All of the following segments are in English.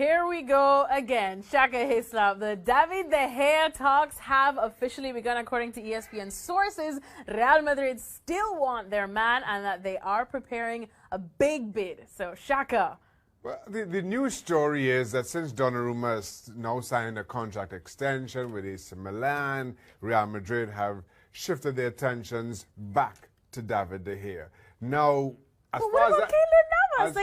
Here we go again. Shaka Hislop. The David De Gea talks have officially begun, according to ESPN sources. Real Madrid still want their man and that they are preparing a big bid. So, Shaka. Well, the news story is that since Donnarumma has now signed a contract extension with AC Milan, Real Madrid have shifted their attentions back to David De Gea. Now, as well, far what about Keylor Navas?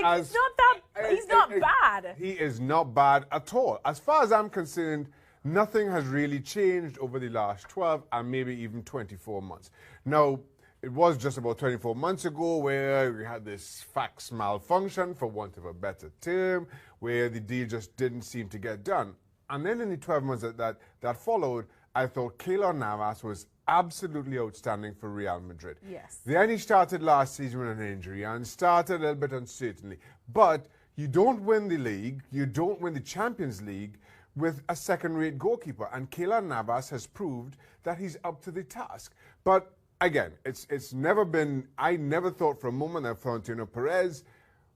He's not bad. He is not bad at all. As far as I'm concerned, nothing has really changed over the last 12 and maybe even 24 months. Now, it was just about 24 months ago where we had this fax malfunction, for want of a better term, where the deal just didn't seem to get done. And then in the 12 months that followed, I thought Keylor Navas was absolutely outstanding for Real Madrid. Yes. Then he started last season with an injury and started a little bit uncertainly. But you don't win the league, you don't win the Champions League with a second-rate goalkeeper. And Keylor Navas has proved that he's up to the task. But again, it's never been, I never thought for a moment that Florentino Perez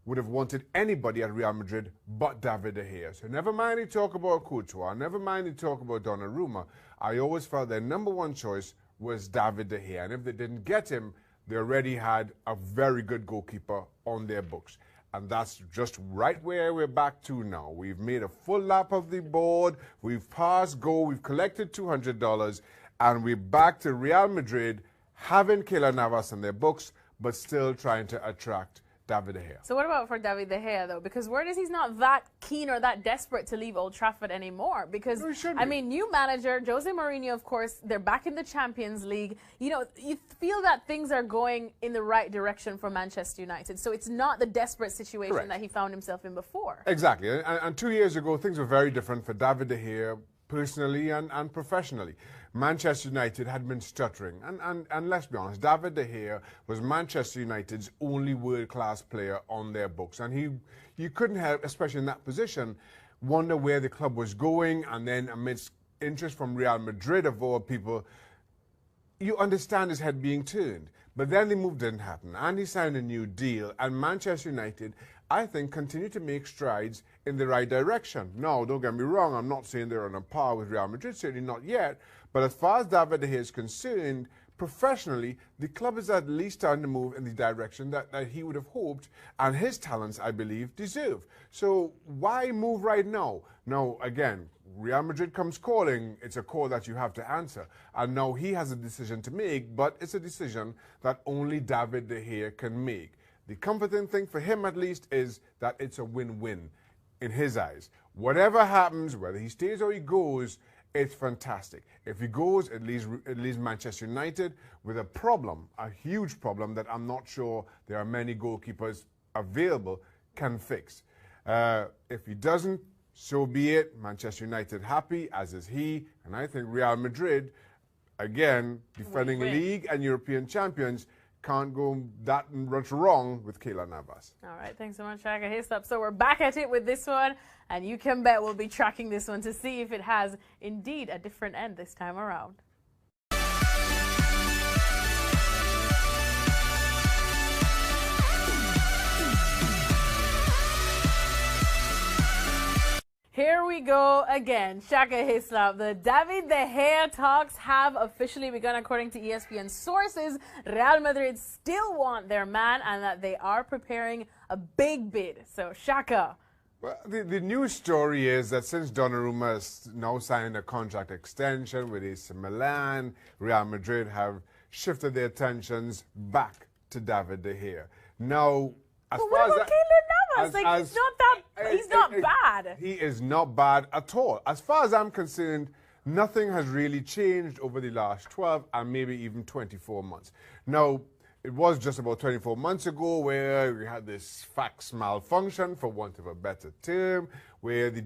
would have wanted anybody at Real Madrid but David De Gea. So never mind the talk about Courtois, never mind the talk about Donnarumma. I always felt their number one choice was David De Gea. And if they didn't get him, they already had a very good goalkeeper on their books. And that's just right where we're back to now. We've made a full lap of the board, we've passed go, we've collected $200, and we're back to Real Madrid having Keylor Navas on their books, but still trying to attract David De Gea. So what about for David De Gea, though? Because word is he's not that keen or that desperate to leave Old Trafford anymore. Because, I mean, new manager, Jose Mourinho, of course, they're back in the Champions League. You know, you feel that things are going in the right direction for Manchester United. So it's not the desperate situation that he found himself in before. Exactly. And 2 years ago, things were very different for David De Gea, personally and professionally. Manchester United had been stuttering. And let's be honest, David De Gea was Manchester United's only world-class player on their books. And you couldn't help, especially in that position, wonder where the club was going. And then amidst interest from Real Madrid, of all people, you understand his head being turned. But then the move didn't happen. And he signed a new deal. And Manchester United, I think, continue to make strides in the right direction. No, don't get me wrong. I'm not saying they're on a par with Real Madrid, certainly not yet. But as far as David De Gea is concerned, professionally, the club is at least starting to move in the direction that he would have hoped, and his talents, I believe, deserve. So why move right now? Now, again, Real Madrid comes calling. It's a call that you have to answer. And now he has a decision to make, but it's a decision that only David De Gea can make. The comforting thing for him, at least, is that it's a win-win in his eyes. Whatever happens, whether he stays or he goes, it's fantastic. If he goes, it leaves Manchester United with a problem, a huge problem that I'm not sure there are many goalkeepers available can fix. If he doesn't, so be it. Manchester United happy, as is he. And I think Real Madrid, again, defending league and European champions, can't go that much wrong with Keylor Navas. All right, thanks so much, Shaka Hislop. So we're back at it with this one, and you can bet we'll be tracking this one to see if it has indeed a different end this time around. Here we go again. Shaka Hislop. The David De Gea talks have officially begun, according to ESPN sources. Real Madrid still want their man and that they are preparing a big bid. So, Shaka. Well, the news story is that since Donnarumma has now signed a contract extension with AC Milan, Real Madrid have shifted their attentions back to David De Gea. Now, as far as he's not bad. He is not bad at all. As far as I'm concerned, nothing has really changed over the last 12 and maybe even 24 months. Now, it was just about 24 months ago where we had this fax malfunction, for want of a better term, where the